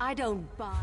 I don't buy.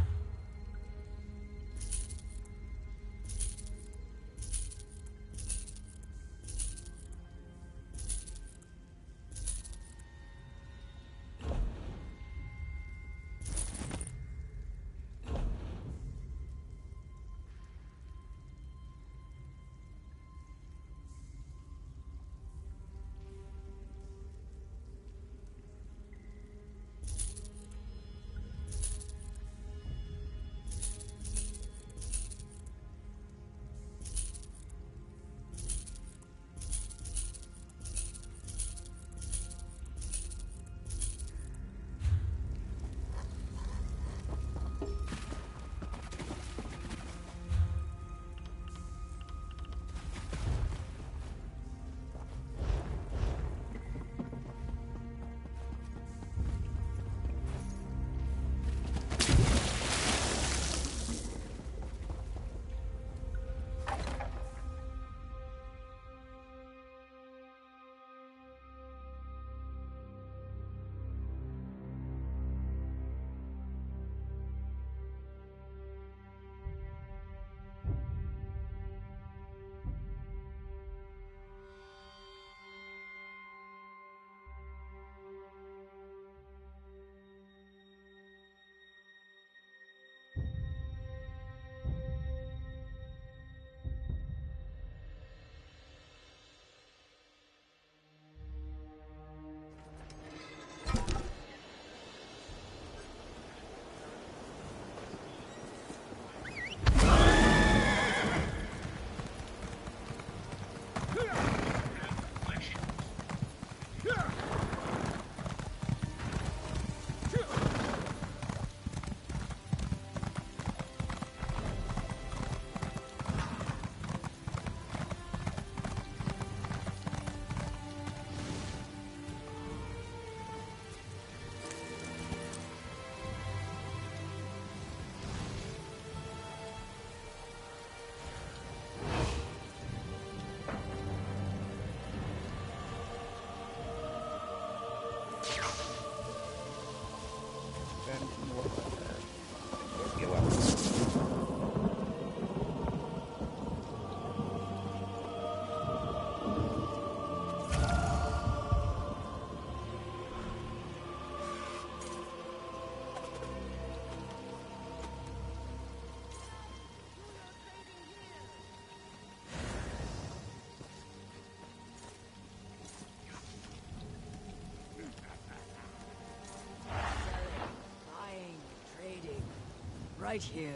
Right here.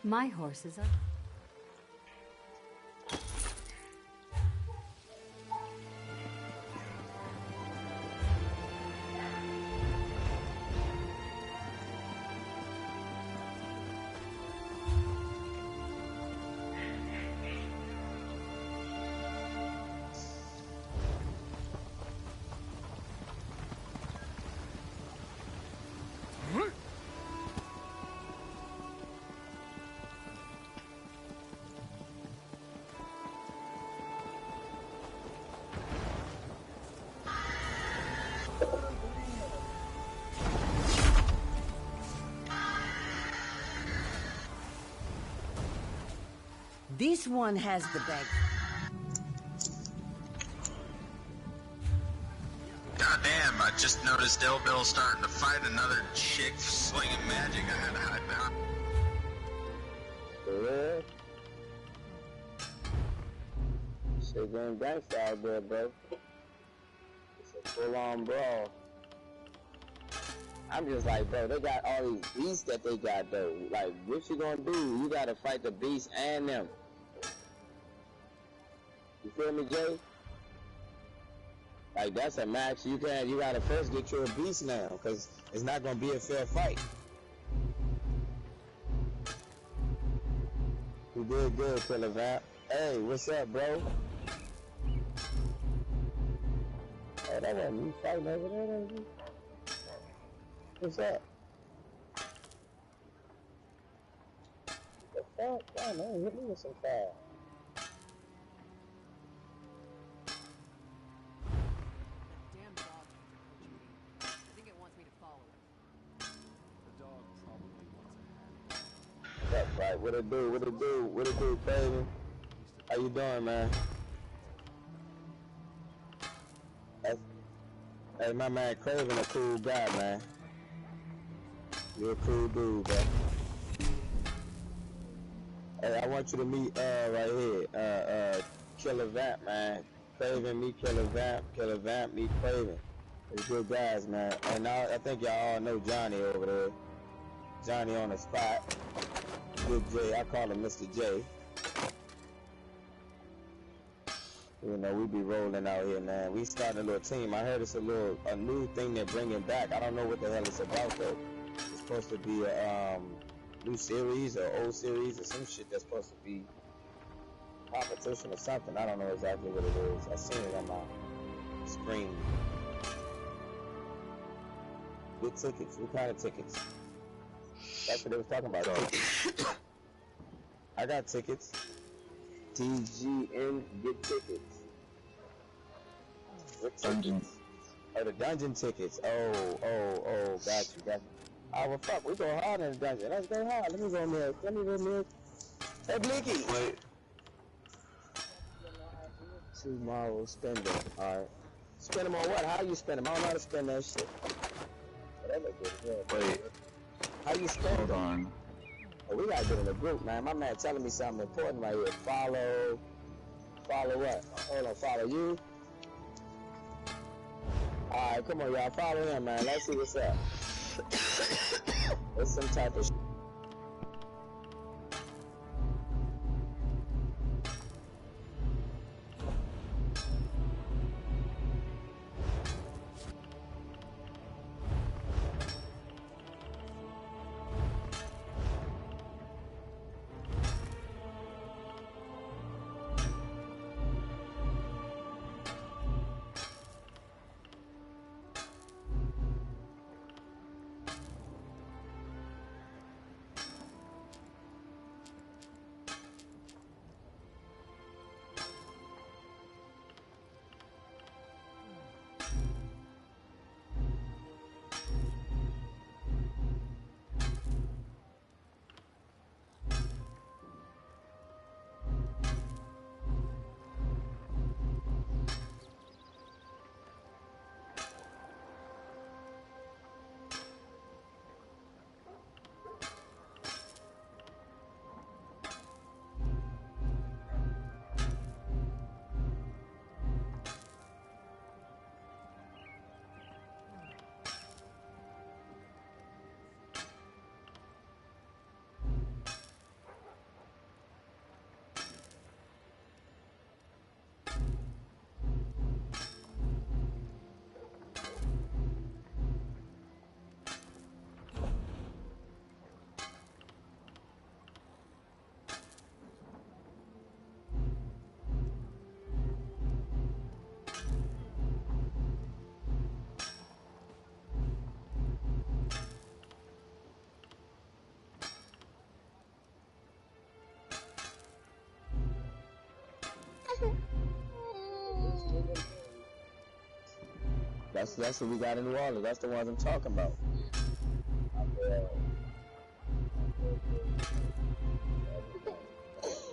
My horse is up. This one has the bag. Goddamn, I just noticed Del Bill starting to fight another chick slinging magic. I had to hide behind. For real? Shit going gangsta out there, bro. It's a full-on brawl. I'm just like, bro, they got all these beasts that they got, though. Like, what you gonna do? You gotta fight the beasts and them. You feel me, Jay? Like, that's a match. You gotta first get you a beast now, because it's not gonna be a fair fight. You did good, Killer Vap. Hey, what's up, bro? that wasn't you fighting over there, that was you. What's up? What the fuck? Damn, man, hit me with some fire. Damn dog protruding. I think it wants me to follow it. The dog probably wants a hand. That's right. What it do? What it do? What it do, baby? How you doing, man? Hey, my man Craven, a cool guy, man. You're a cool dude, bro. Hey, I want you to meet, right here, Killer Vamp, man. Craven, meet Killer Vamp, meet Craven. They're good guys, man. And I think y'all all know Johnny over there. Johnny on the spot. Good J, I call him Mr. J. You know, we be rolling out here, man. We starting a little team. I heard it's a new thing they're bringing back. I don't know what the hell it's about, though. It's supposed to be a new series or old series or some shit that's supposed to be competition or something. I don't know exactly what it is. I seen it on my screen. Good tickets. What kind of tickets? That's what they was talking about. I got tickets. TGN, get tickets. What tickets? Oh, the dungeon tickets. Oh, got you. Oh, well, fuck, we go hard in the dungeon. Let's go hard. Let me go milk. Hey, Blinky. Wait. Tomorrow, spend them. Alright. Spend them on what? How you spend them? I don't know how to spend that shit. Oh, that look good. Yeah. Wait. How you spend Hold them? on. Oh, we gotta get in a group, man. My man telling me something important right here. Follow what? Hold on, follow you. Alright, come on, y'all. Follow him, man. Let's see what's up. It's some type of That's what we got in New Orleans. That's the ones I'm talking about.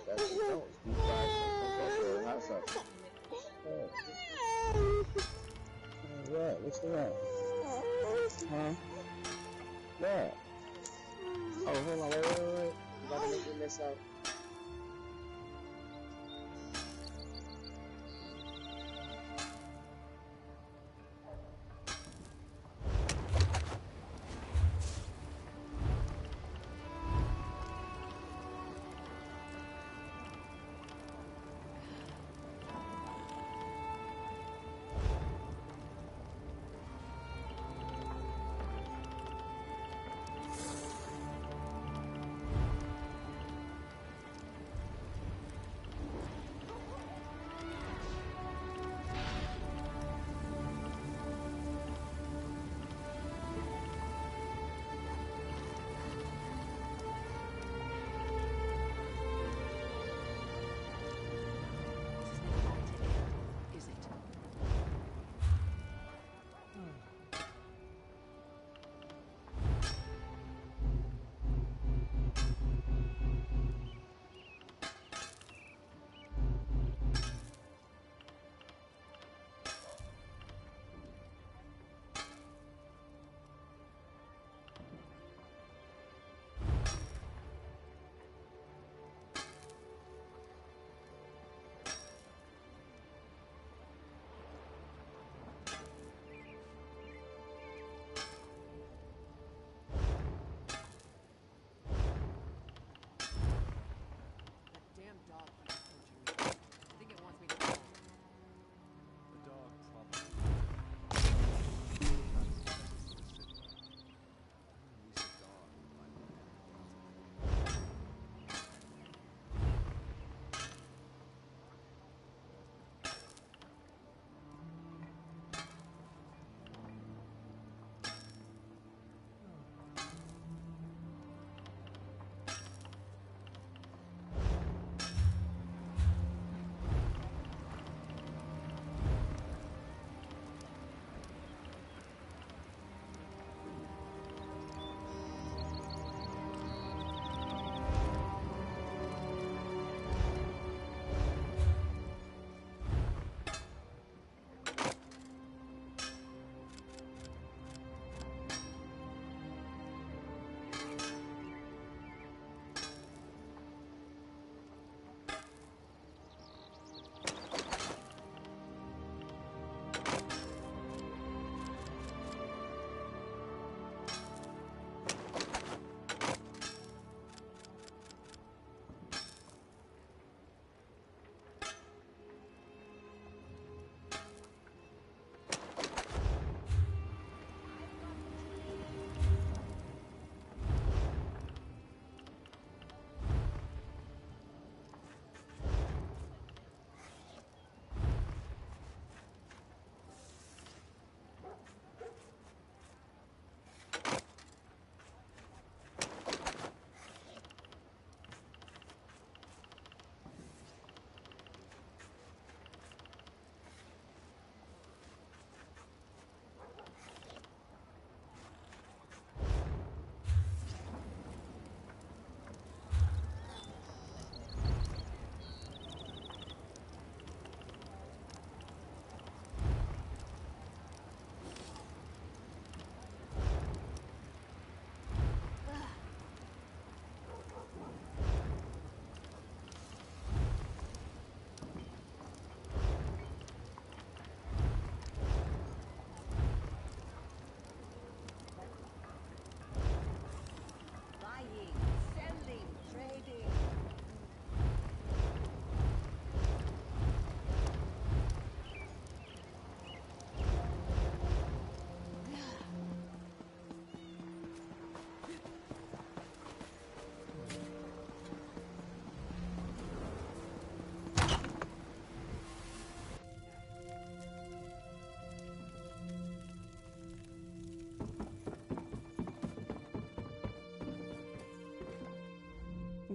That's the don't. You What's wrong? Huh? What? Oh, hold on. Wait. You gotta make me miss out.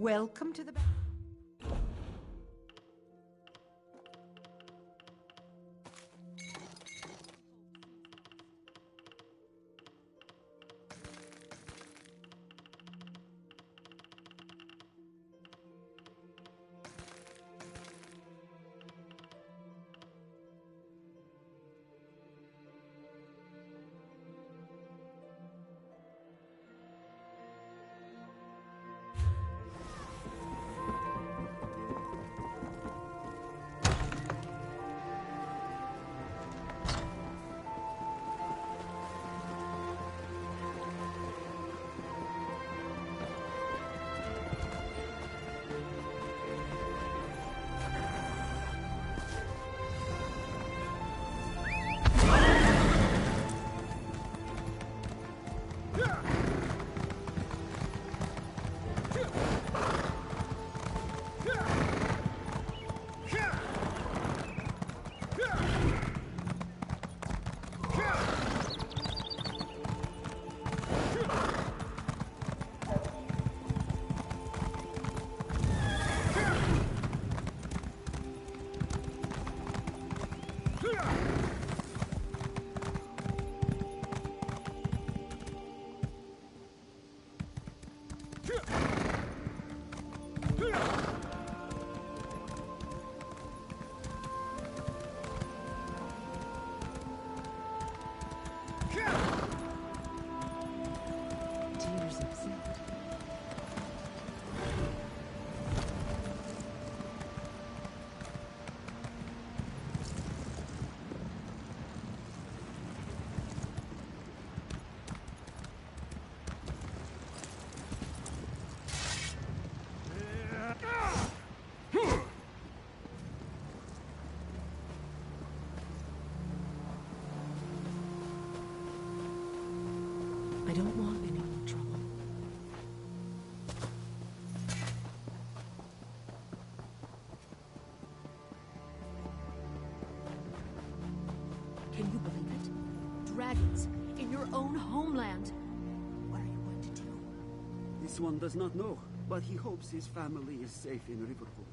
Welcome to the... I don't want any more trouble. Can you believe it? Dragons in your own homeland. What are you going to do? This one does not know, but he hopes his family is safe in Riverwood.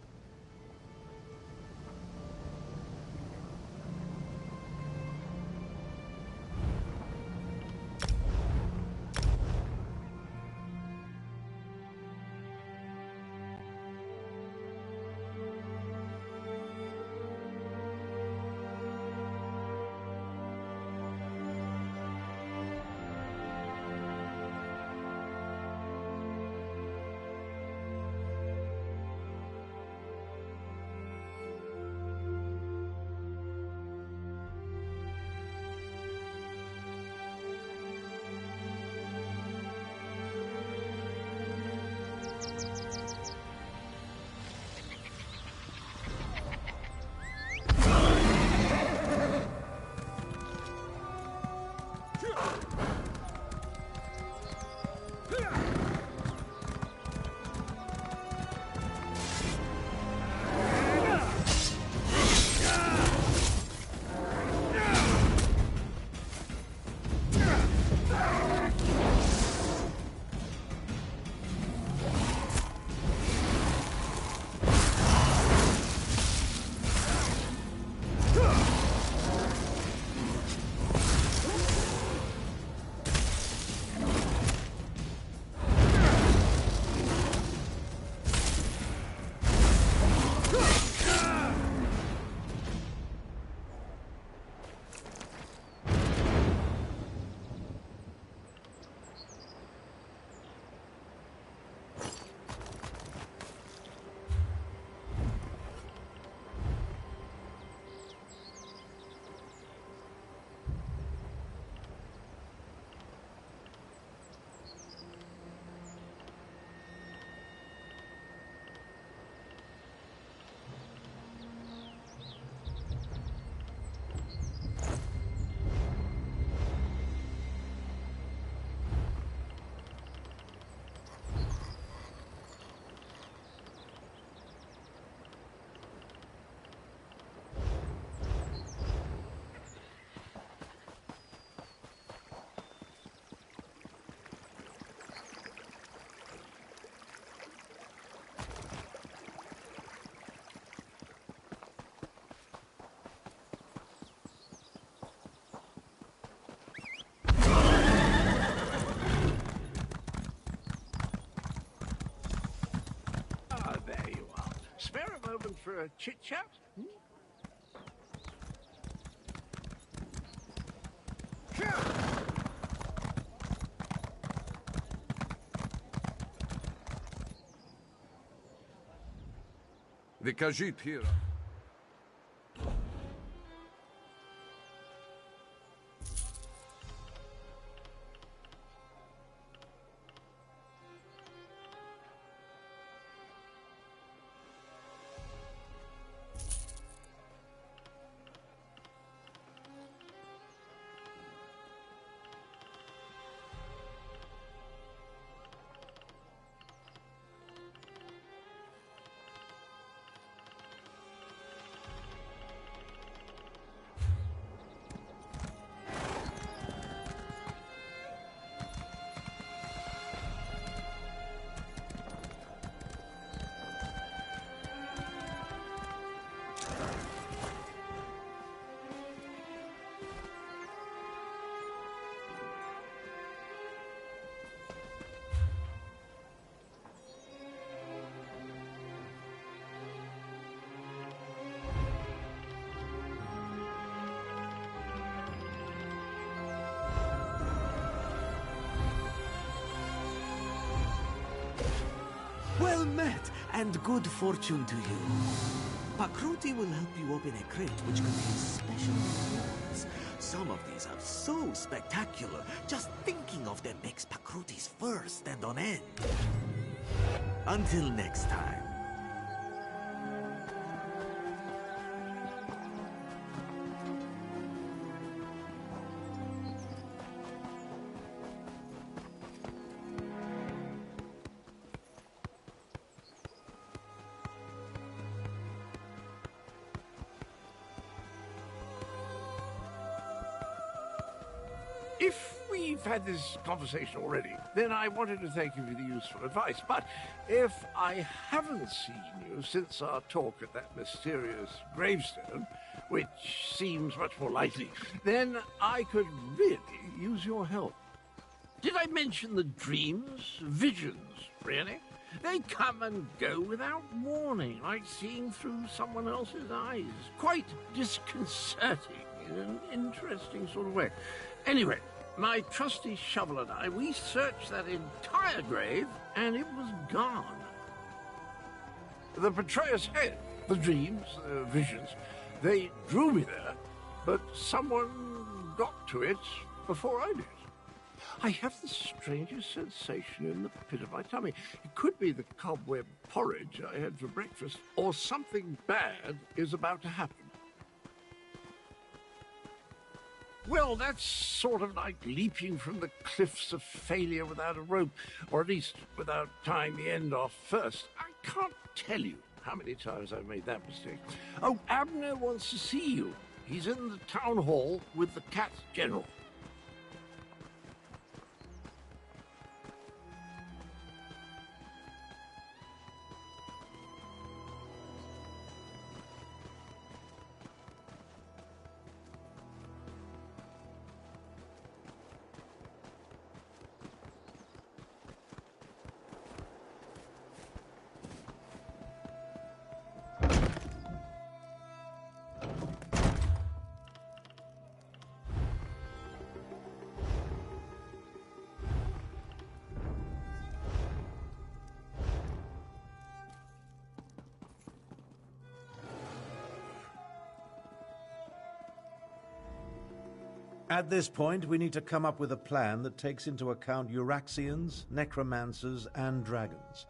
for a chit-chat? The Khajiit here. Well met, and good fortune to you. Pakruti will help you open a crate which contains special rewards. Some of these are so spectacular, just thinking of them makes Pakruti's fur stand on end. Until next time. If we've had this conversation already, then I wanted to thank you for the useful advice. But if I haven't seen you since our talk at that mysterious gravestone, which seems much more likely, then I could really use your help. Did I mention the dreams? Visions, really? They come and go without warning, like seeing through someone else's eyes. Quite disconcerting in an interesting sort of way. Anyway, my trusty shovel and I, we searched that entire grave, and it was gone. The betrayer's head, the dreams, the visions, they drew me there, but someone got to it before I did. I have the strangest sensation in the pit of my tummy. It could be the cobweb porridge I had for breakfast, or something bad is about to happen. Well, that's sort of like leaping from the cliffs of failure without a rope, or at least without tying the end off first. I can't tell you how many times I've made that mistake. Oh, Abner wants to see you. He's in the town hall with the Cat General. At this point, we need to come up with a plan that takes into account Euraxians, necromancers, and dragons.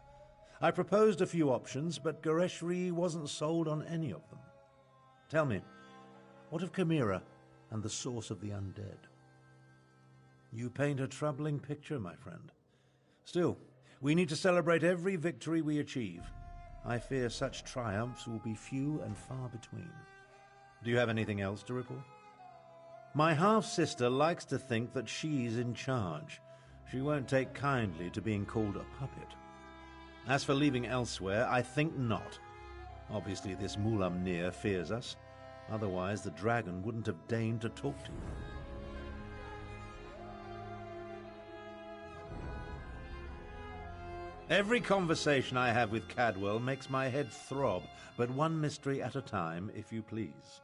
I proposed a few options, but Goreshri wasn't sold on any of them. Tell me, what of Chimera and the source of the undead? You paint a troubling picture, my friend. Still, we need to celebrate every victory we achieve. I fear such triumphs will be few and far between. Do you have anything else to report? My half-sister likes to think that she's in charge. She won't take kindly to being called a puppet. As for leaving Elswyre, I think not. Obviously, this Mulamnir fears us. Otherwise, the dragon wouldn't have deigned to talk to you. Every conversation I have with Cadwell makes my head throb, but one mystery at a time, if you please.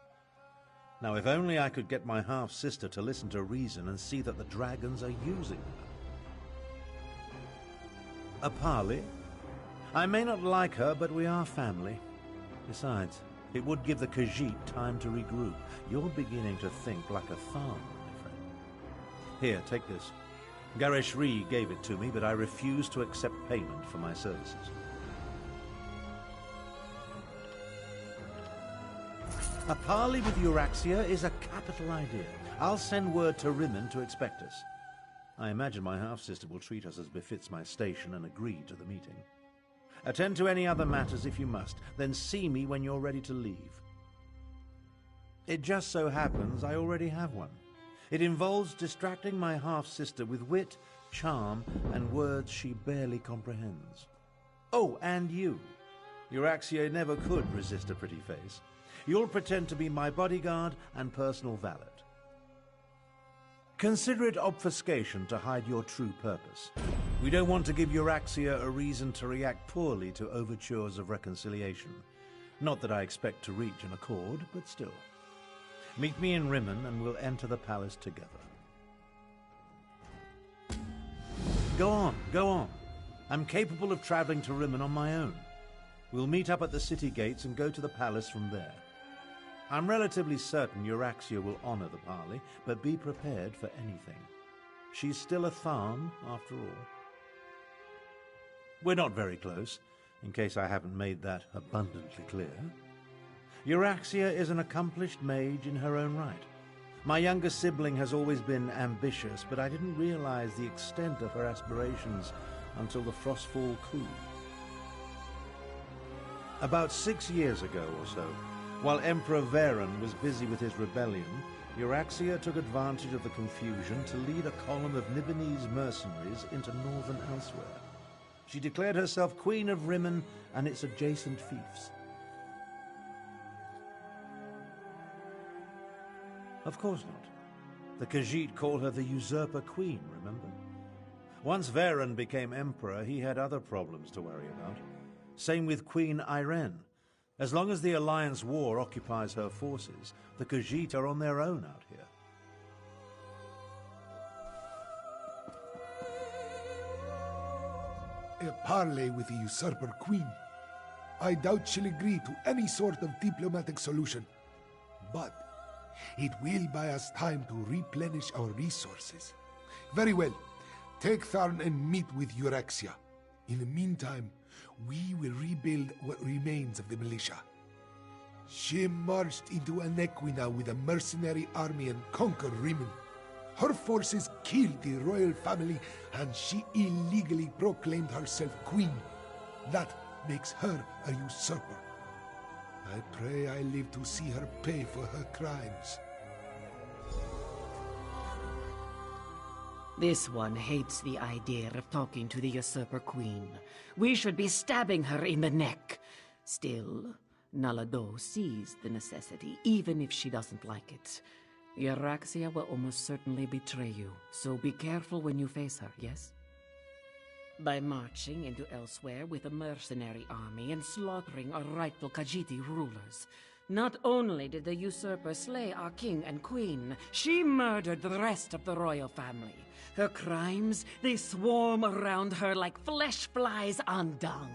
Now, if only I could get my half-sister to listen to reason and see that the dragons are using her. A parley? I may not like her, but we are family. Besides, it would give the Khajiit time to regroup. You're beginning to think like a Tharn, my friend. Here, take this. Gareshri gave it to me, but I refuse to accept payment for my services. A parley with Euraxia is a capital idea. I'll send word to Rimmon to expect us. I imagine my half-sister will treat us as befits my station and agree to the meeting. Attend to any other matters if you must, then see me when you're ready to leave. It just so happens I already have one. It involves distracting my half-sister with wit, charm, and words she barely comprehends. Oh, and you. Euraxia never could resist a pretty face. You'll pretend to be my bodyguard and personal valet. Consider it obfuscation to hide your true purpose. We don't want to give Euraxia a reason to react poorly to overtures of reconciliation. Not that I expect to reach an accord, but still. Meet me in Rimmon and we'll enter the palace together. Go on, go on. I'm capable of traveling to Rimmon on my own. We'll meet up at the city gates and go to the palace from there. I'm relatively certain Euraxia will honor the parley, but be prepared for anything. She's still a Tharn, after all. We're not very close, in case I haven't made that abundantly clear. Euraxia is an accomplished mage in her own right. My younger sibling has always been ambitious, but I didn't realize the extent of her aspirations until the Frostfall coup. About 6 years ago or so, while Emperor Varen was busy with his rebellion, Euraxia took advantage of the confusion to lead a column of Nibonese mercenaries into northern Elswyre. She declared herself Queen of Rimmon and its adjacent fiefs. Of course not. The Khajiit call her the Usurper Queen, remember? Once Varen became Emperor, he had other problems to worry about. Same with Queen Irene. As long as the Alliance War occupies her forces, the Khajiit are on their own out here. A parley with the Usurper Queen. I doubt she'll agree to any sort of diplomatic solution. But it will buy us time to replenish our resources. Very well. Take Tharn and meet with Euraxia. In the meantime, we will rebuild what remains of the militia. She marched into Anequina with a mercenary army and conquered Rimmon. Her forces killed the royal family, and she illegally proclaimed herself queen. That makes her a usurper. I pray I live to see her pay for her crimes. This one hates the idea of talking to the Usurper Queen. We should be stabbing her in the neck. Still, Nalado sees the necessity, even if she doesn't like it. Euraxia will almost certainly betray you, so be careful when you face her, yes? By marching into Elswyre with a mercenary army and slaughtering our rightful Khajiiti rulers. Not only did the usurper slay our king and queen, she murdered the rest of the royal family. Her crimes, they swarm around her like flesh flies on dung.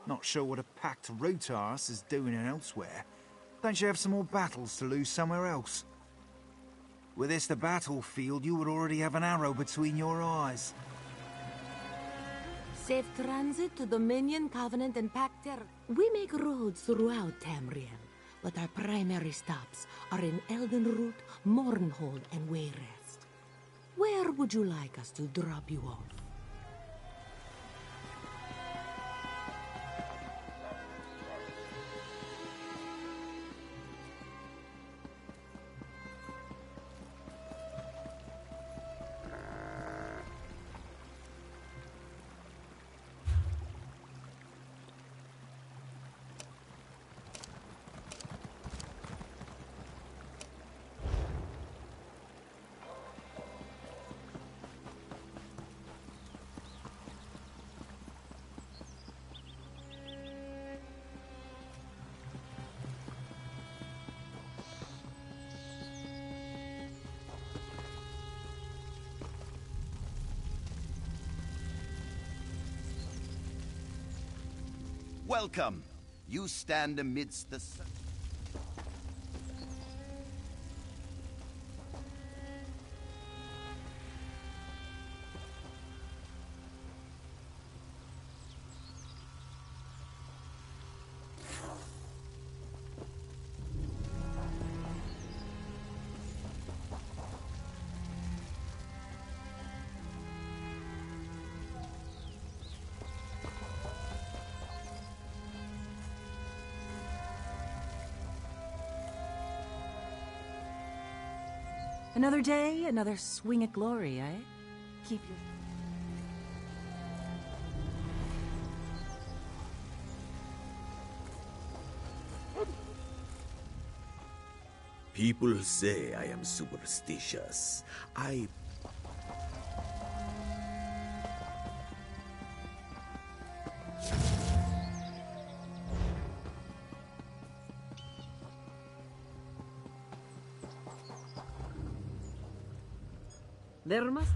Not sure what a packed root arse is doing in Elswyre. Don't you have some more battles to lose somewhere else? Were this the battlefield, you would already have an arrow between your eyes. Safe transit to Dominion, Covenant, and Pact Terror. We make roads throughout Tamriel, but our primary stops are in Eldenroot, Mournhold, and Wayrest. Where would you like us to drop you off? Welcome. You stand amidst the sun. Another day, another swing at glory, eh? Keep your... People say I am superstitious. There must...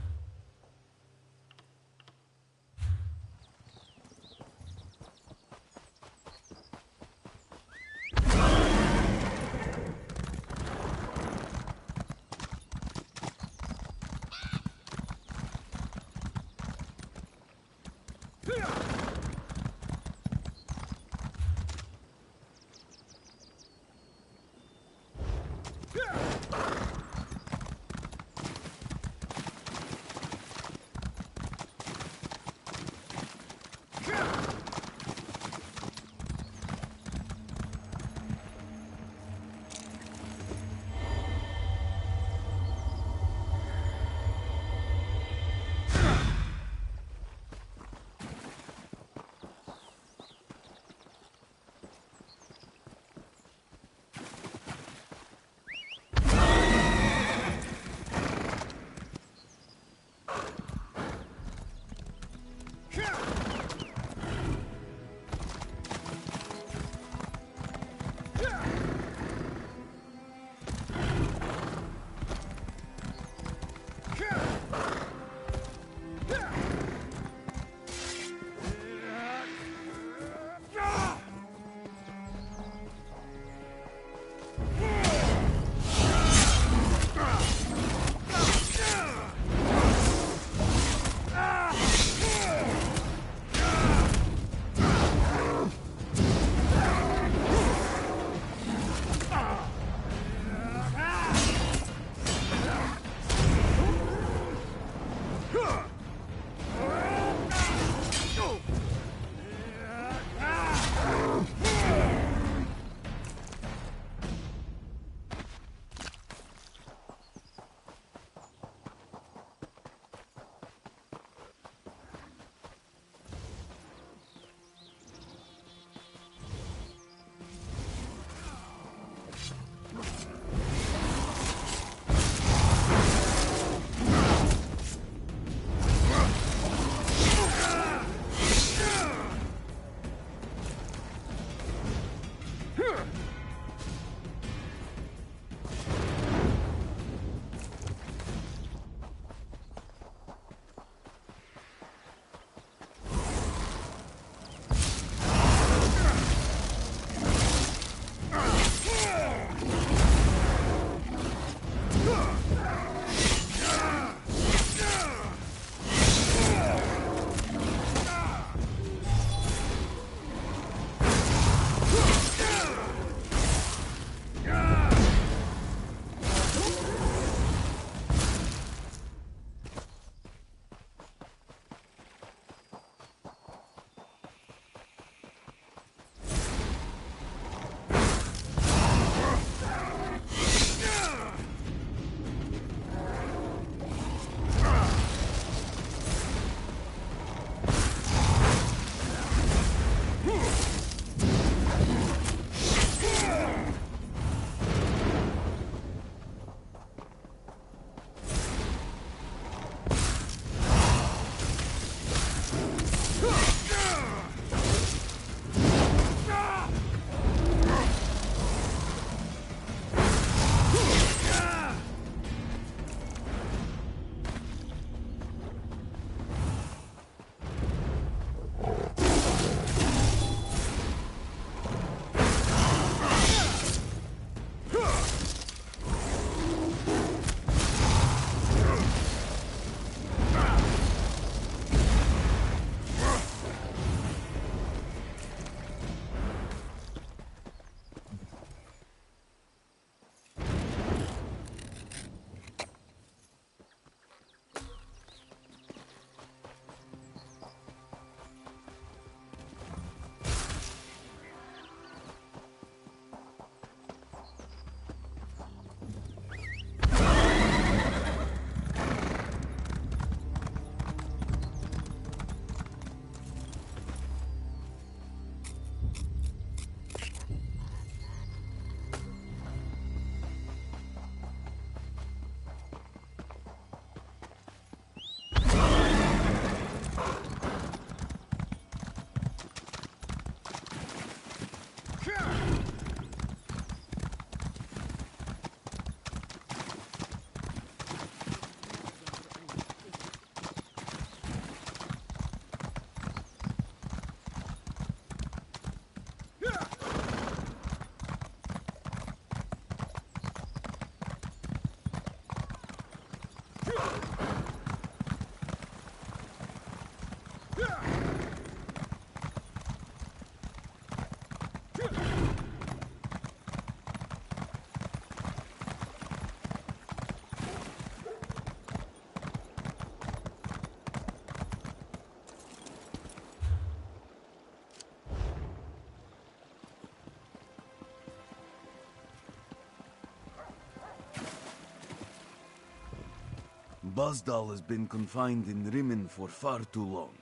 Buzdal has been confined in Rimmen for far too long.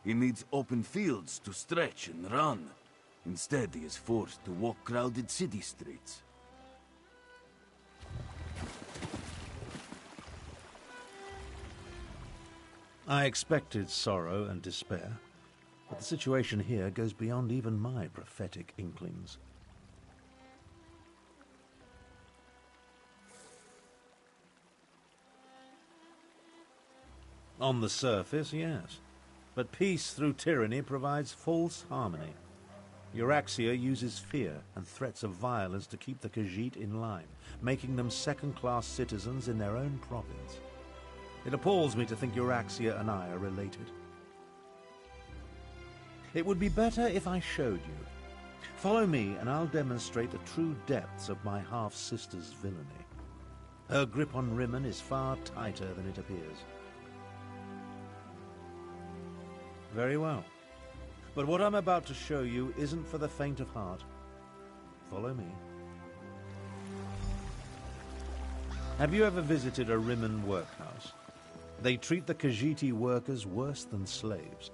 He needs open fields to stretch and run. Instead, he is forced to walk crowded city streets. I expected sorrow and despair, but the situation here goes beyond even my prophetic inklings. On the surface, yes. But peace through tyranny provides false harmony. Euraxia uses fear and threats of violence to keep the Khajiit in line, making them second-class citizens in their own province. It appalls me to think Euraxia and I are related. It would be better if I showed you. Follow me and I'll demonstrate the true depths of my half-sister's villainy. Her grip on Rimmen is far tighter than it appears. Very well. But what I'm about to show you isn't for the faint of heart. Follow me. Have you ever visited a Rimmen workhouse? They treat the Khajiiti workers worse than slaves.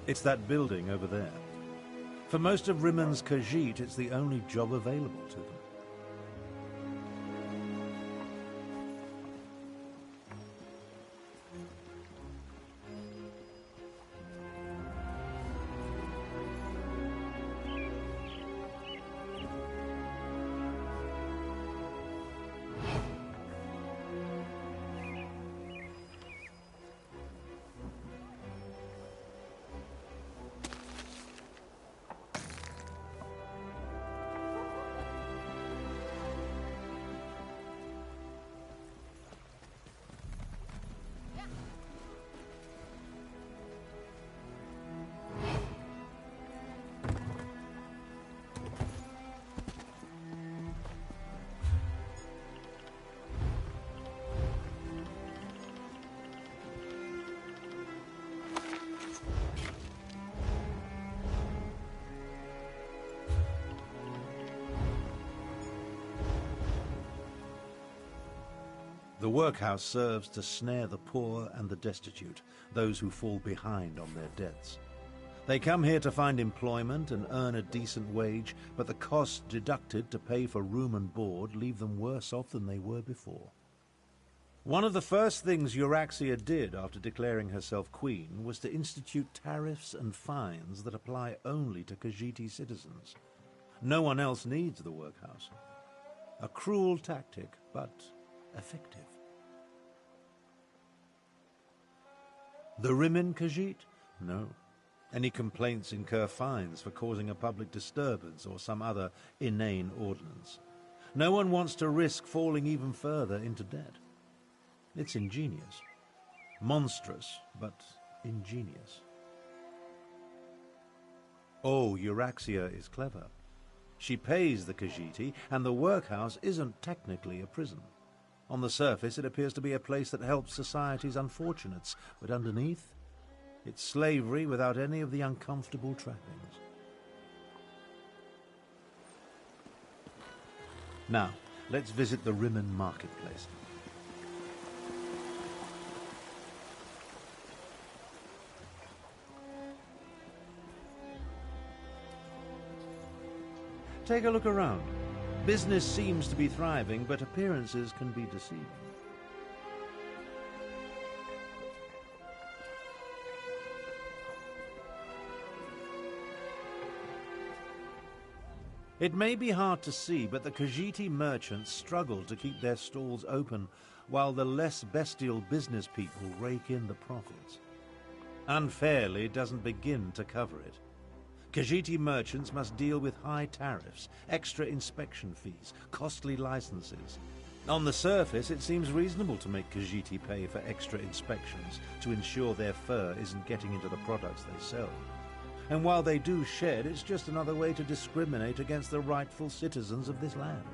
It's that building over there. For most of Rimmen's Khajiit, it's the only job available to them. The workhouse serves to snare the poor and the destitute, those who fall behind on their debts. They come here to find employment and earn a decent wage, but the costs deducted to pay for room and board leave them worse off than they were before. One of the first things Euraxia did after declaring herself queen was to institute tariffs and fines that apply only to Khajiit citizens. No one else needs the workhouse. A cruel tactic, but effective. The Rimin Khajiit? No. Any complaints incur fines for causing a public disturbance or some other inane ordinance. No one wants to risk falling even further into debt. It's ingenious. Monstrous, but ingenious. Oh, Euraxia is clever. She pays the Khajiit, and the workhouse isn't technically a prison. On the surface, it appears to be a place that helps society's unfortunates, but underneath, it's slavery without any of the uncomfortable trappings. Now, let's visit the Rimin marketplace. Take a look around. Business seems to be thriving, but appearances can be deceiving. It may be hard to see, but the Khajiit merchants struggle to keep their stalls open, while the less bestial business people rake in the profits. Unfairly doesn't begin to cover it. Khajiit merchants must deal with high tariffs, extra inspection fees, costly licenses. On the surface, it seems reasonable to make Khajiit pay for extra inspections to ensure their fur isn't getting into the products they sell. And while they do shed, it's just another way to discriminate against the rightful citizens of this land.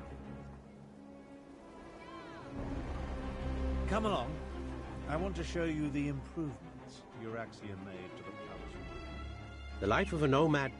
Come along. I want to show you the improvements Euraxia made to the palace. The life of a nomad.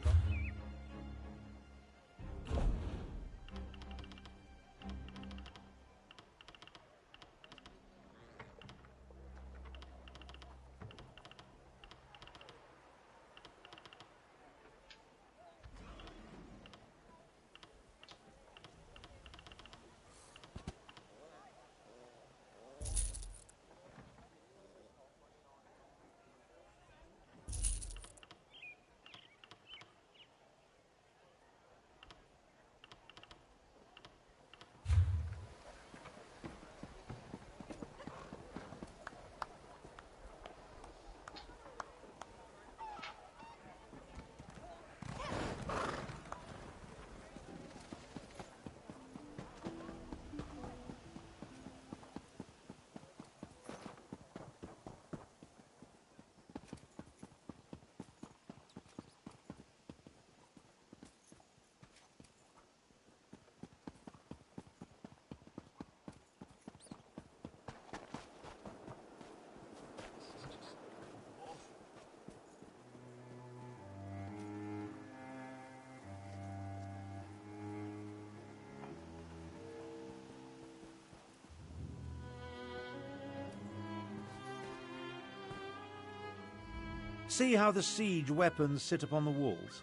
See how the siege weapons sit upon the walls?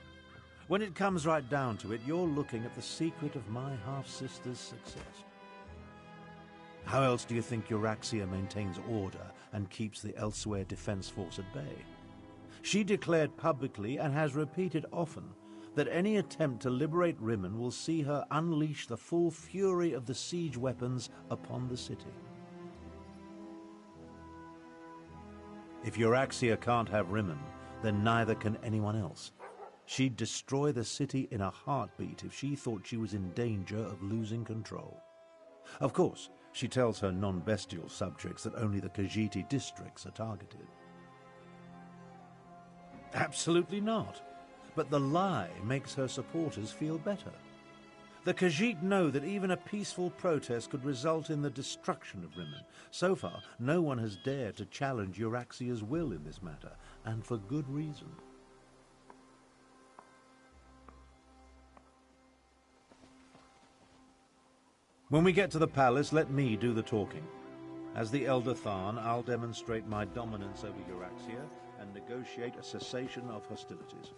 When it comes right down to it, you're looking at the secret of my half-sister's success. How else do you think Euraxia maintains order and keeps the Elswyre Defense Force at bay? She declared publicly, and has repeated often, that any attempt to liberate Rimin will see her unleash the full fury of the siege weapons upon the city. If Euraxia can't have Rimin, then neither can anyone else. She'd destroy the city in a heartbeat if she thought she was in danger of losing control. Of course, she tells her non-bestial subjects that only the Khajiit districts are targeted. Absolutely not. But the lie makes her supporters feel better. The Khajiit know that even a peaceful protest could result in the destruction of Rimin. So far, no one has dared to challenge Euraxia's will in this matter, and for good reason. When we get to the palace, let me do the talking. As the Elder Tharn, I'll demonstrate my dominance over Euraxia and negotiate a cessation of hostilities.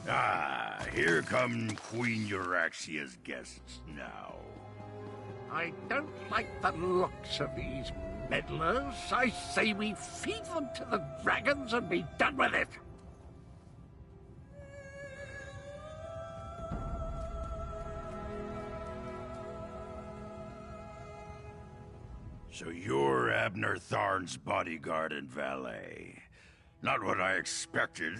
Ah, here come Queen Euraxia's guests now. I don't like the looks of these meddlers. I say we feed them to the dragons and be done with it. So you're Abner Tharn's bodyguard and valet. Not what I expected.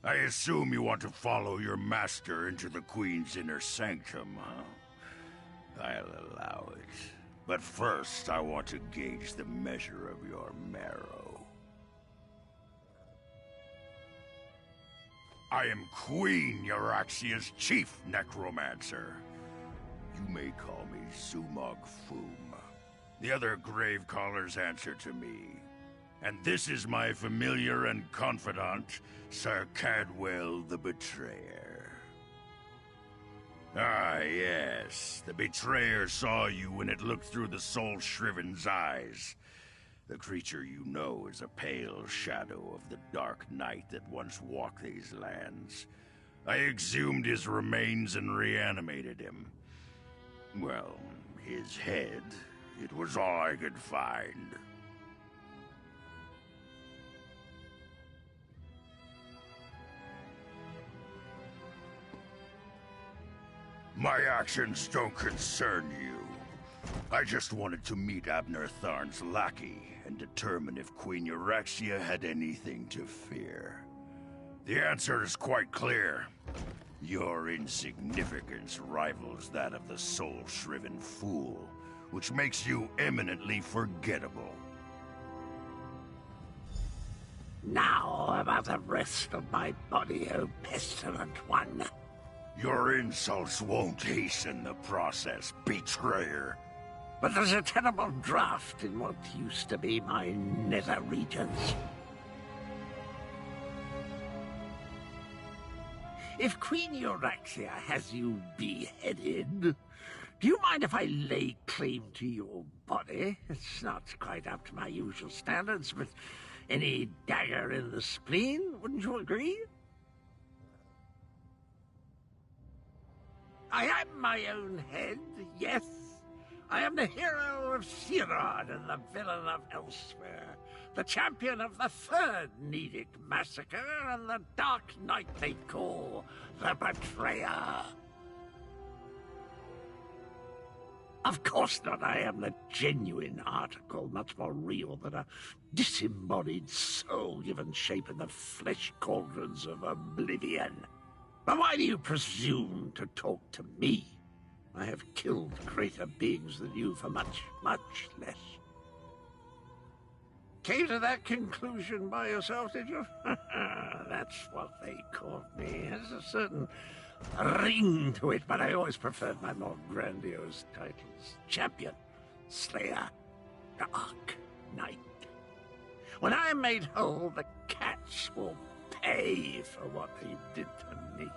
I assume you want to follow your master into the Queen's inner sanctum, huh? I'll allow it. But first, I want to gauge the measure of your marrow. I am Queen Euraxia's chief necromancer. You may call me Sumog Foom. The other grave callers answer to me. And this is my familiar and confidant, Sir Cadwell the Betrayer. Ah, yes. The Betrayer saw you when it looked through the soul-shriven's eyes. The creature you know is a pale shadow of the dark night that once walked these lands. I exhumed his remains and reanimated him. Well, his head, it was all I could find. My actions don't concern you. I just wanted to meet Abner Tharn's lackey and determine if Queen Euraxia had anything to fear. The answer is quite clear. Your insignificance rivals that of the soul-shriven fool, which makes you eminently forgettable. Now about the rest of my body, O pestilent one. Your insults won't hasten the process, betrayer. But there's a terrible draft in what used to be my nether regions. If Queen Euraxia has you beheaded, do you mind if I lay claim to your body? It's not quite up to my usual standards, but any dagger in the spleen, wouldn't you agree? I am my own head, yes. I am the hero of Sirod and the villain of Elswyre, the champion of the Third Nedic Massacre and the Dark Knight they call the Betrayer. Of course not. I am the genuine article, much more real than a disembodied soul given shape in the flesh cauldrons of oblivion. But why do you presume to talk to me? I have killed greater beings than you for much, much less. Came to that conclusion by yourself, did you? That's what they called me. There's a certain ring to it, but I always preferred my more grandiose titles. Champion, Slayer, Dark Knight. When I am made whole, the cats will pay for what they did to me.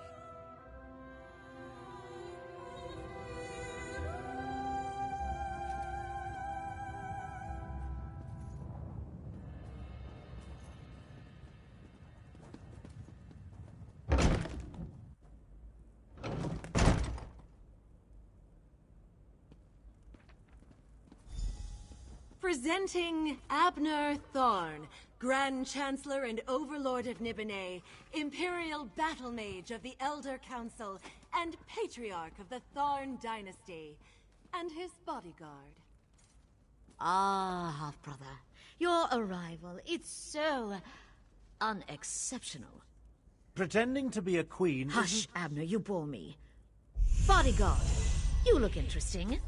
Presenting Abner Thorn, Grand Chancellor and Overlord of Nibene, Imperial Battle Mage of the Elder Council, and Patriarch of the Thorn Dynasty, and his bodyguard. Ah, half-brother. Your arrival, it's so unexceptional. Pretending to be a queen... Hush, Abner, you bore me. Bodyguard, you look interesting.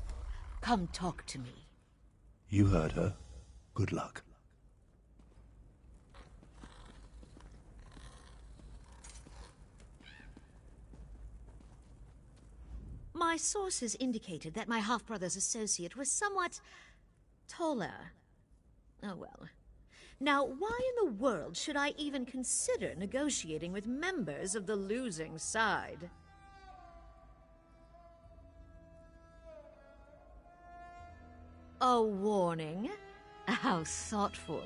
Come talk to me. You heard her. Good luck. My sources indicated that my half-brother's associate was somewhat taller. Oh well. Now, why in the world should I even consider negotiating with members of the losing side? A warning? How thoughtful.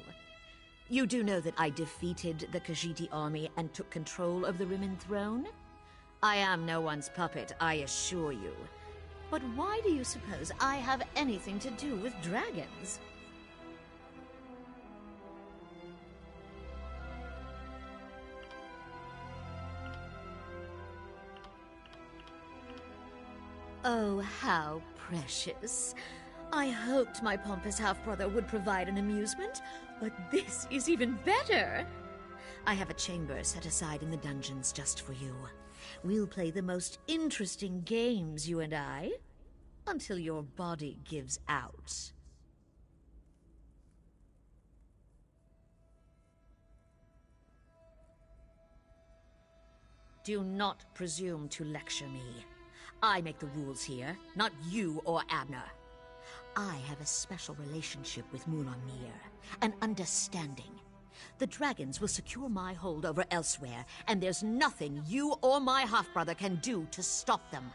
You do know that I defeated the Khajiit army and took control of the Rimmon throne? I am no one's puppet, I assure you. But why do you suppose I have anything to do with dragons? Oh, how precious. I hoped my pompous half-brother would provide an amusement, but this is even better. I have a chamber set aside in the dungeons just for you. We'll play the most interesting games, you and I, until your body gives out. Do not presume to lecture me. I make the rules here, not you or Abner. I have a special relationship with Mulanmir, an understanding. The dragons will secure my hold over Elswyre, and there's nothing you or my half-brother can do to stop them.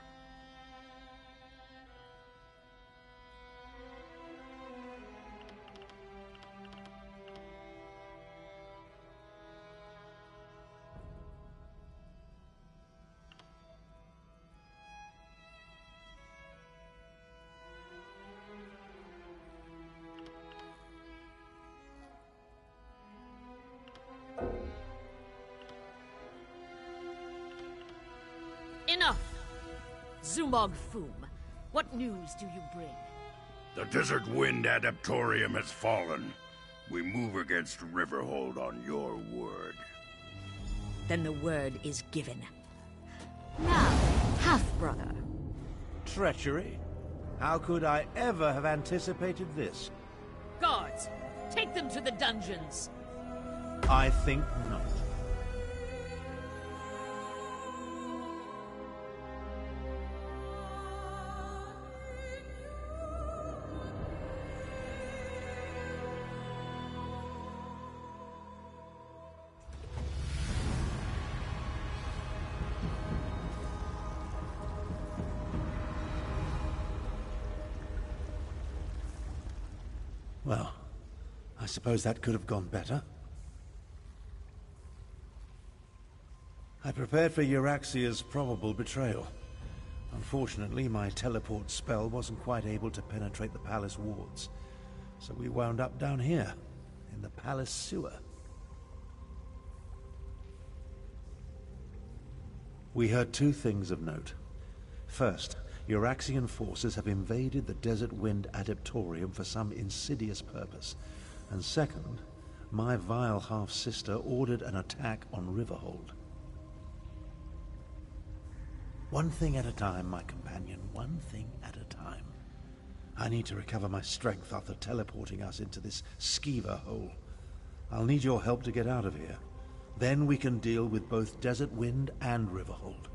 Enough! Zumog Foom, what news do you bring? The Desert Wind Adaptorium has fallen. We move against Riverhold on your word. then the word is given. Now, half-brother. Treachery? How could I ever have anticipated this? Guards, take them to the dungeons. I think not. Well, I suppose that could have gone better. I prepared for Euraxia's probable betrayal. Unfortunately, my teleport spell wasn't quite able to penetrate the palace wards, so we wound up down here, in the palace sewer. We heard two things of note. First, Euraxian forces have invaded the Desert Wind Adeptorium for some insidious purpose. And second, my vile half-sister ordered an attack on Riverhold. One thing at a time, my companion, one thing at a time. I need to recover my strength after teleporting us into this skeever hole. I'll need your help to get out of here. Then we can deal with both Desert Wind and Riverhold.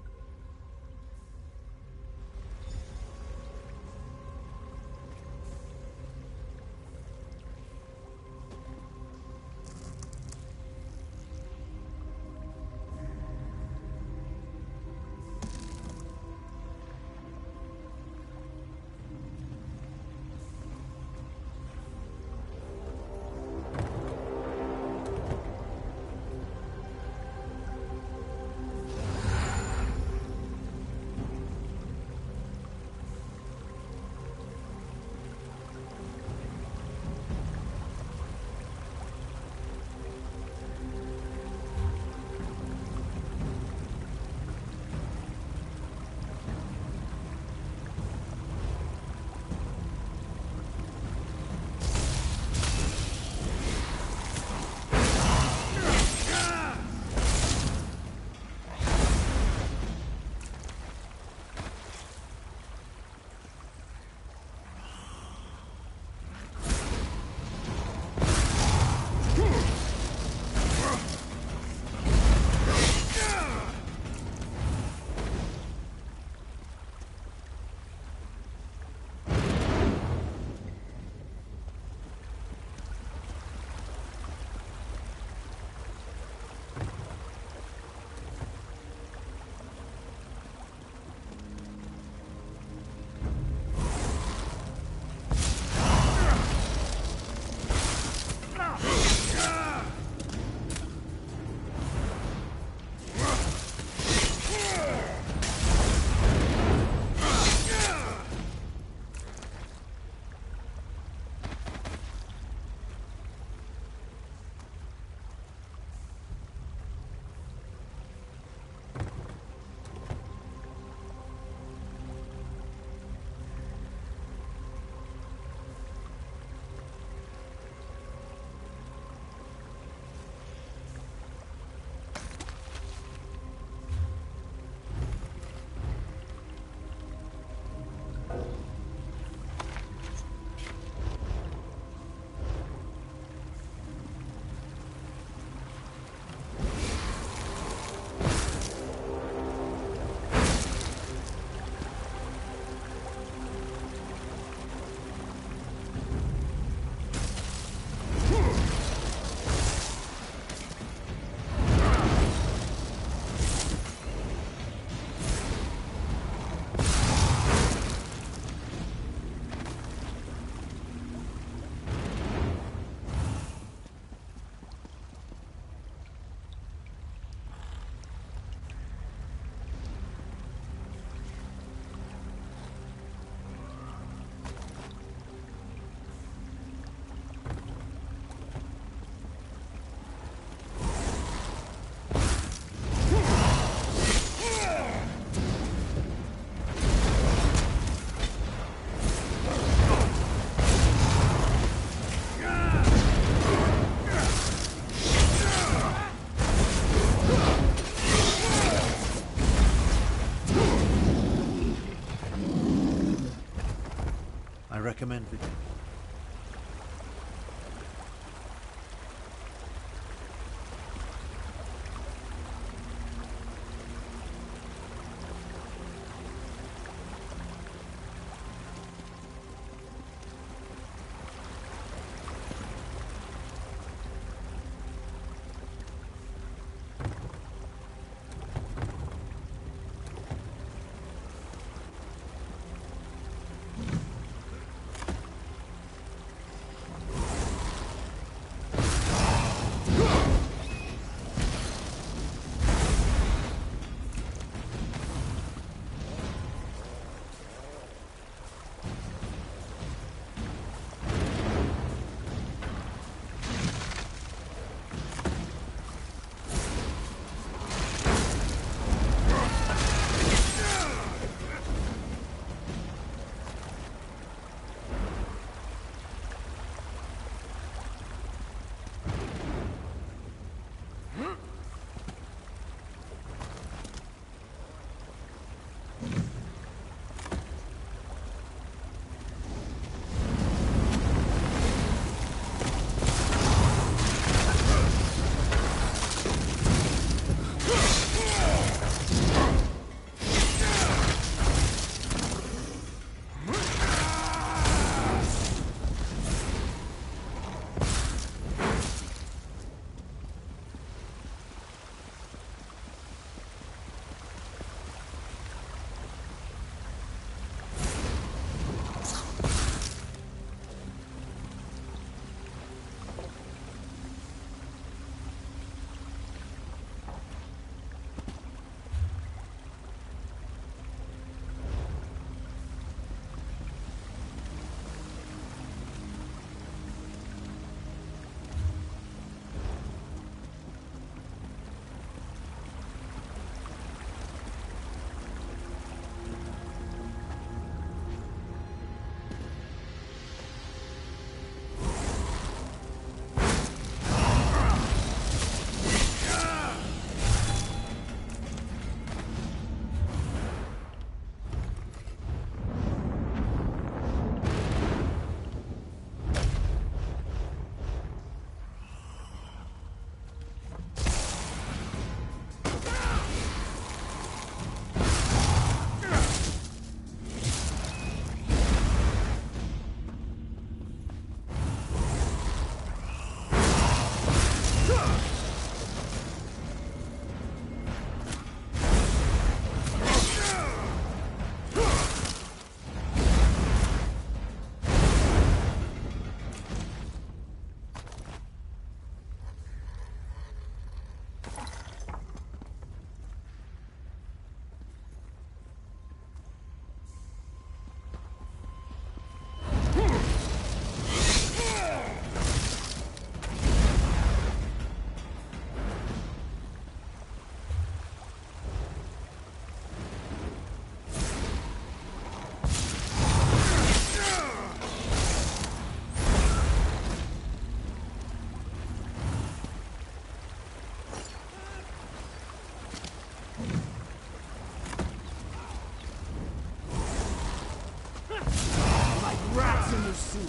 Like rats in the sewer,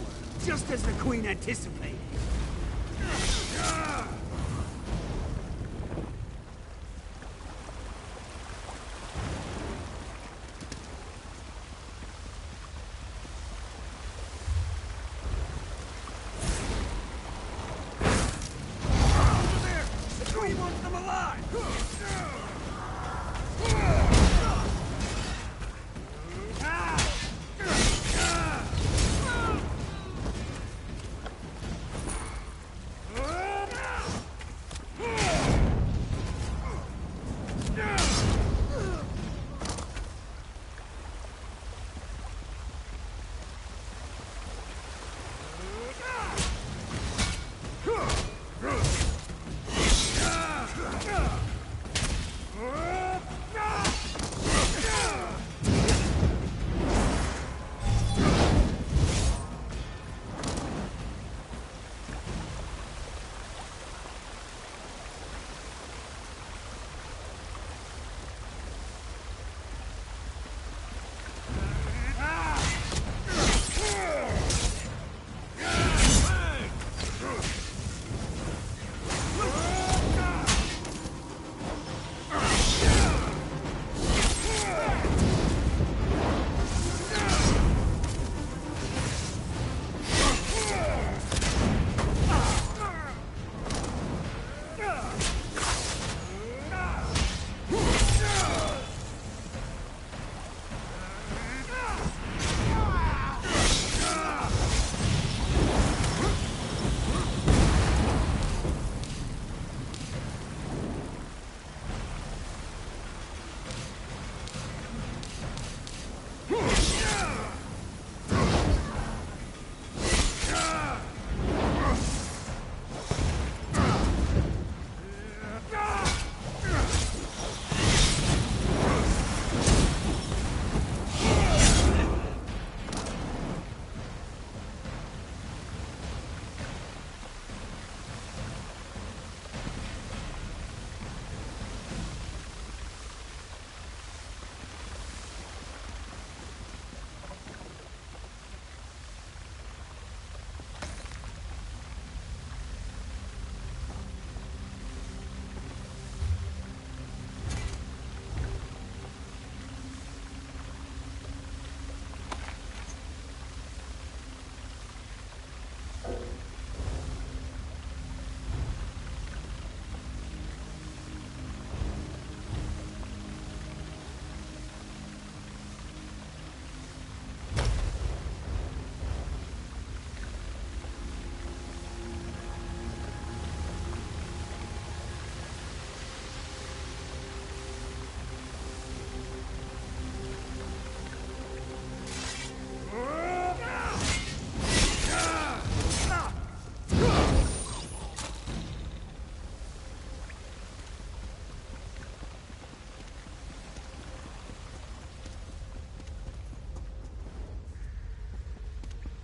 just as the Queen anticipated.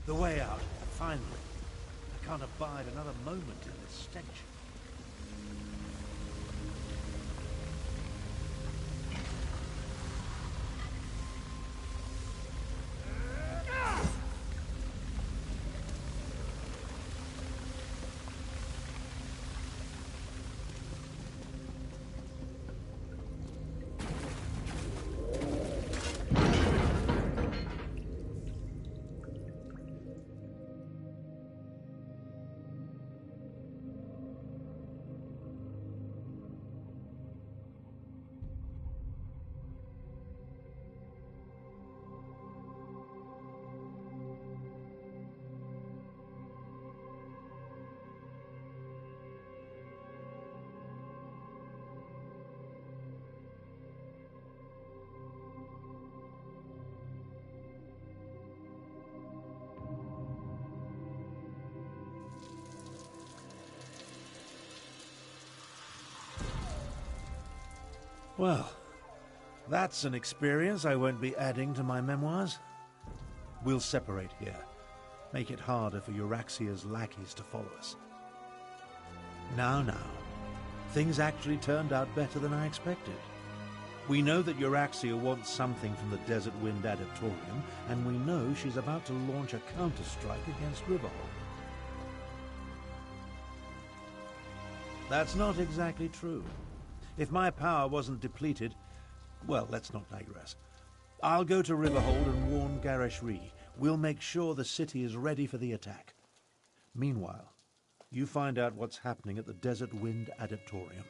The way out, finally. I can't abide another moment in this stench. Well, that's an experience I won't be adding to my memoirs. We'll separate here. Make it harder for Euraxia's lackeys to follow us. Now. Things actually turned out better than I expected. We know that Euraxia wants something from the Desert Wind Adaptorium, and we know she's about to launch a counter-strike against Riverhold. That's not exactly true. If my power wasn't depleted, well, let's not digress. I'll go to Riverhold and warn Garishri. We'll make sure the city is ready for the attack. Meanwhile, you find out what's happening at the Desert Wind Adaptorium.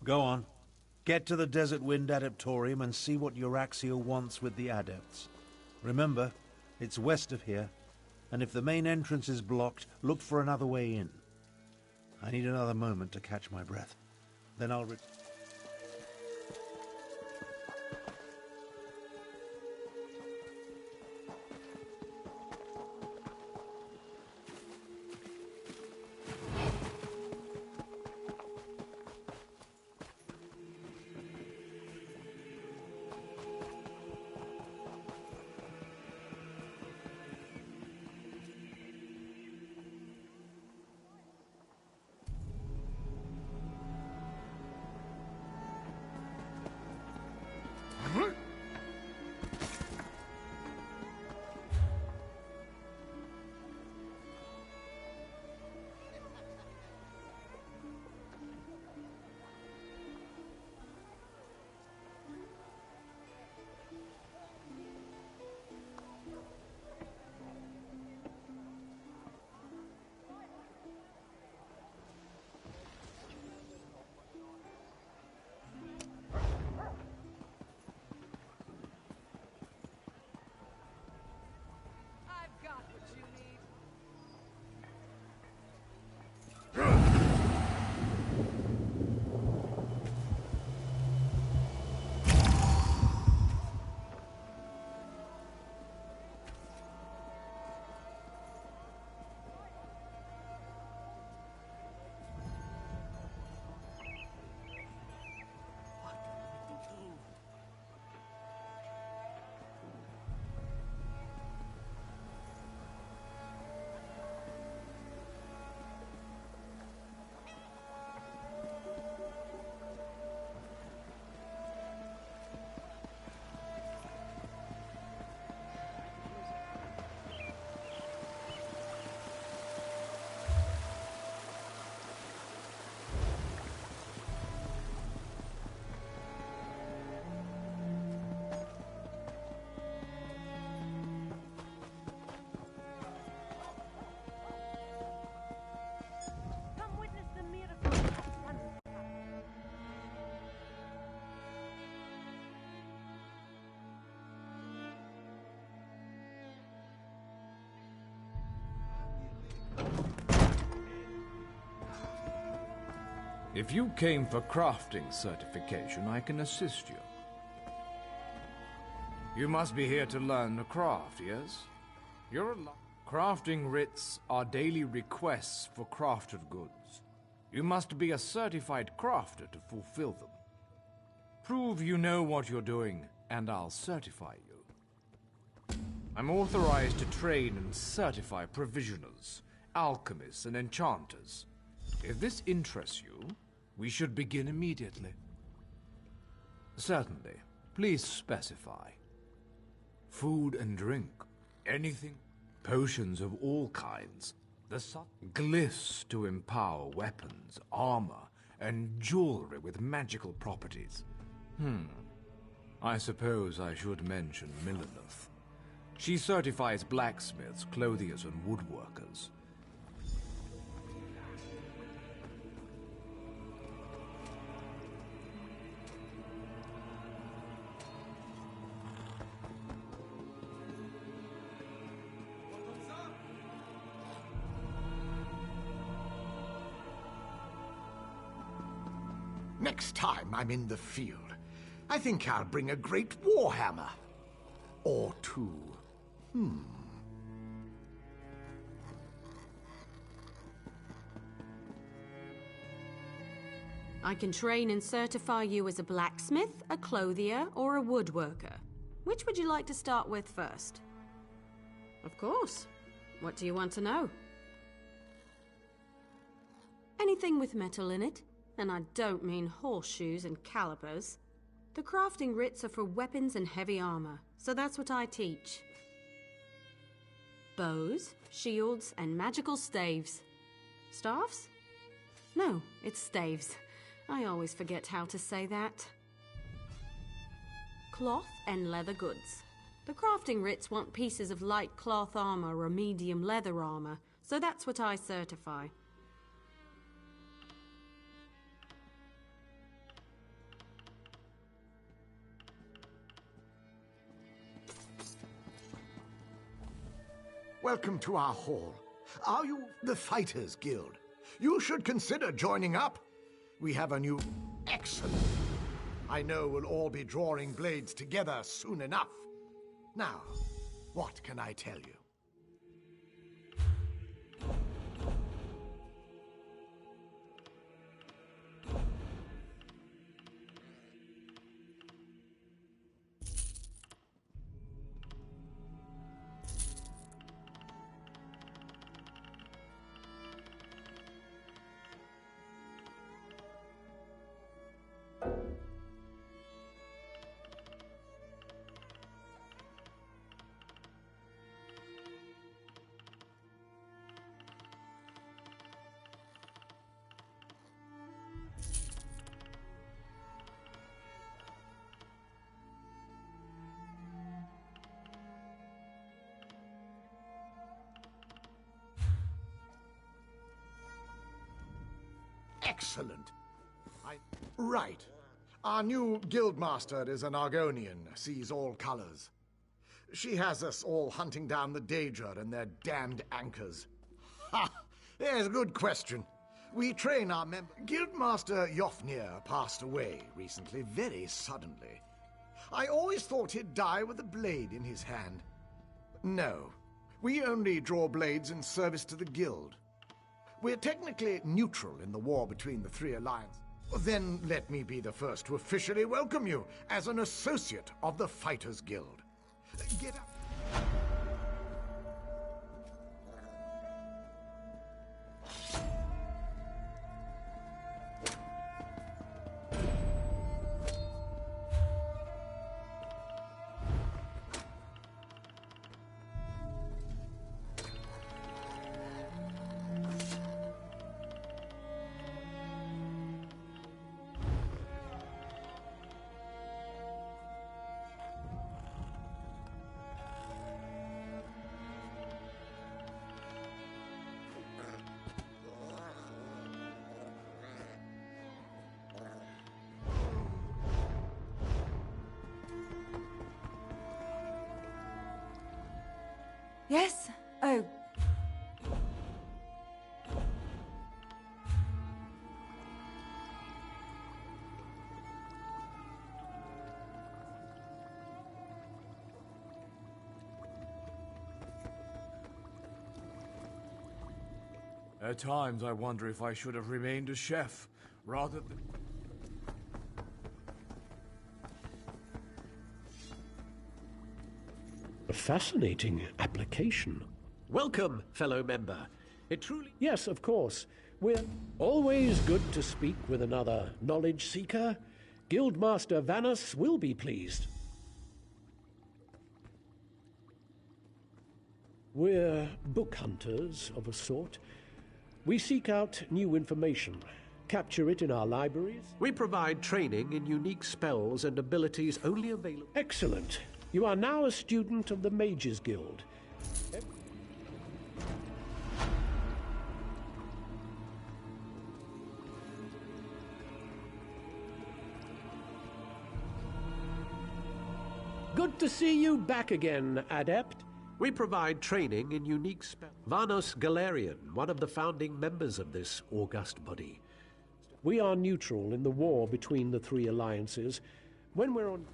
Go on. Get to the Desert Wind Adaptorium and see what Euraxia wants with the Adepts. Remember, it's west of here, and if the main entrance is blocked, look for another way in. I need another moment to catch my breath. Then I'll If you came for crafting certification, I can assist you. You must be here to learn the craft, yes? Crafting writs are daily requests for crafted goods. You must be a certified crafter to fulfill them. Prove you know what you're doing, and I'll certify you. I'm authorized to train and certify provisioners, alchemists, and enchanters. If this interests you, we should begin immediately. Certainly. Please specify. Food and drink. Anything. Potions of all kinds. Glyphs to empower weapons, armor, and jewelry with magical properties. I suppose I should mention Milleneth. She certifies blacksmiths, clothiers, and woodworkers. Next time I'm in the field, I think I'll bring a great warhammer. Or two. I can train and certify you as a blacksmith, a clothier, or a woodworker. Which would you like to start with first? Of course. What do you want to know? Anything with metal in it, and I don't mean horseshoes and calipers. The crafting writs are for weapons and heavy armor, so that's what I teach. Bows, shields, and magical staves. Staffs? No, it's staves. I always forget how to say that. Cloth and leather goods. The crafting writs want pieces of light cloth armor or medium leather armor, so that's what I certify. Welcome to our hall. Are you the Fighters Guild? You should consider joining up. We have a new... Excellent. I know we'll all be drawing blades together soon enough. Now, what can I tell you? Excellent. Right. Our new guildmaster is an Argonian, sees all colors. She has us all hunting down the Daedra and their damned anchors. Ha! There's a good question. We train our members. Guildmaster Jofnir passed away recently, very suddenly. I always thought he'd die with a blade in his hand. No. We only draw blades in service to the guild. We're technically neutral in the war between the three alliances. Then let me be the first to officially welcome you as an associate of the Fighters Guild. Get up. Yes? Oh. At times I wonder if I should have remained a chef, rather than... A fascinating application. Welcome, fellow member. It truly... Yes, of course. We're always good to speak with another knowledge seeker. Guildmaster Vanus will be pleased. We're book hunters of a sort. We seek out new information, capture it in our libraries. We provide training in unique spells and abilities only available... Excellent. You are now a student of the Mages Guild. Good to see you back again, Adept. We provide training in unique spells. Vanos Galarian, one of the founding members of this august body. We are neutral in the war between the three alliances. When we're on...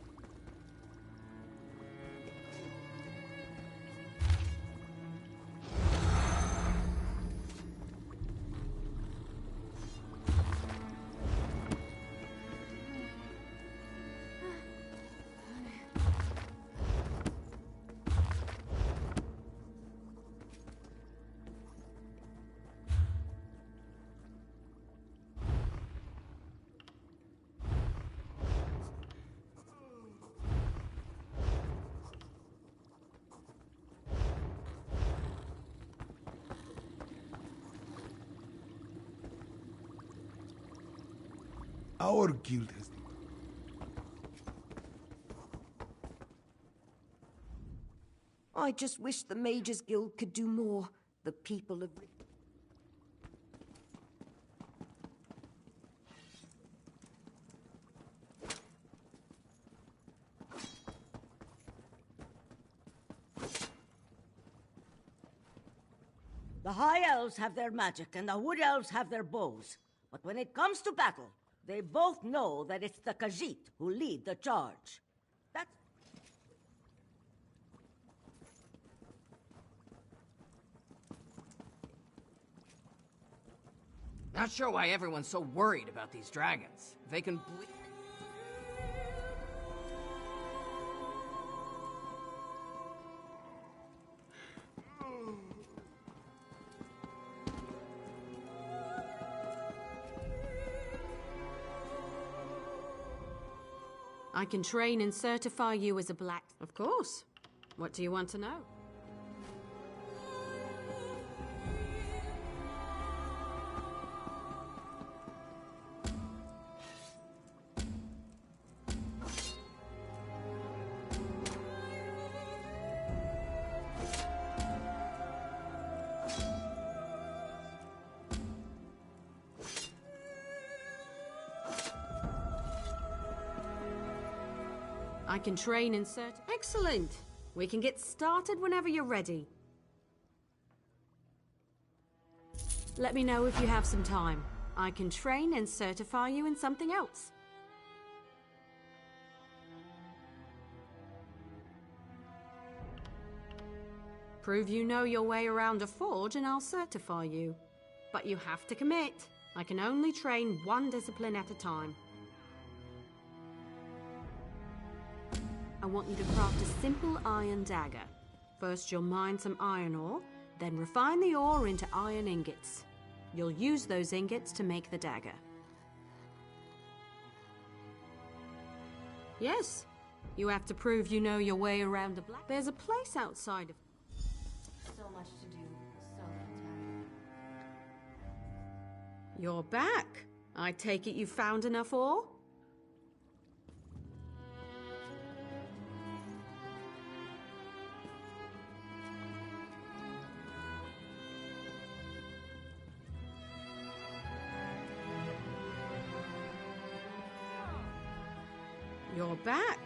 Our guild has... I just wish the Mages Guild could do more. The people of... The High Elves have their magic, and the Wood Elves have their bows. But when it comes to battle, they both know that it's the Khajiit who lead the charge. That's... Not sure why everyone's so worried about these dragons. They can I can train and certify you as a black... Of course. What do you want to know? I can train and cert... Excellent! We can get started whenever you're ready. Let me know if you have some time. I can train and certify you in something else. Prove you know your way around a forge and I'll certify you. But you have to commit. I can only train one discipline at a time. I want you to craft a simple iron dagger. First you'll mine some iron ore, then refine the ore into iron ingots. You'll use those ingots to make the dagger. Yes, you have to prove you know your way around the black... There's a place outside of... So much to do, so little time. You're back. I take it you found enough ore? You're back.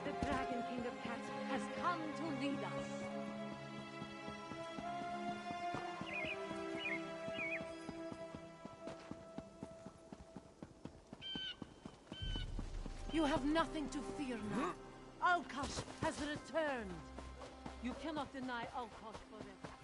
The Dragon King of Cats has come to lead us. You have nothing to fear now. Alkosh has returned. You cannot deny Alkosh forever.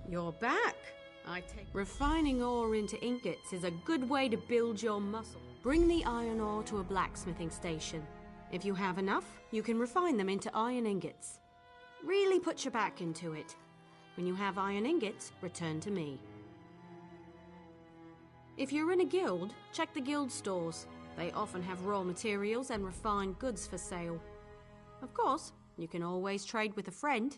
You're back. Refining ore into ingots is a good way to build your muscle. Bring the iron ore to a blacksmithing station. If you have enough, you can refine them into iron ingots. Really put your back into it. When you have iron ingots, return to me. If you're in a guild, check the guild stores. They often have raw materials and refined goods for sale. Of course, you can always trade with a friend.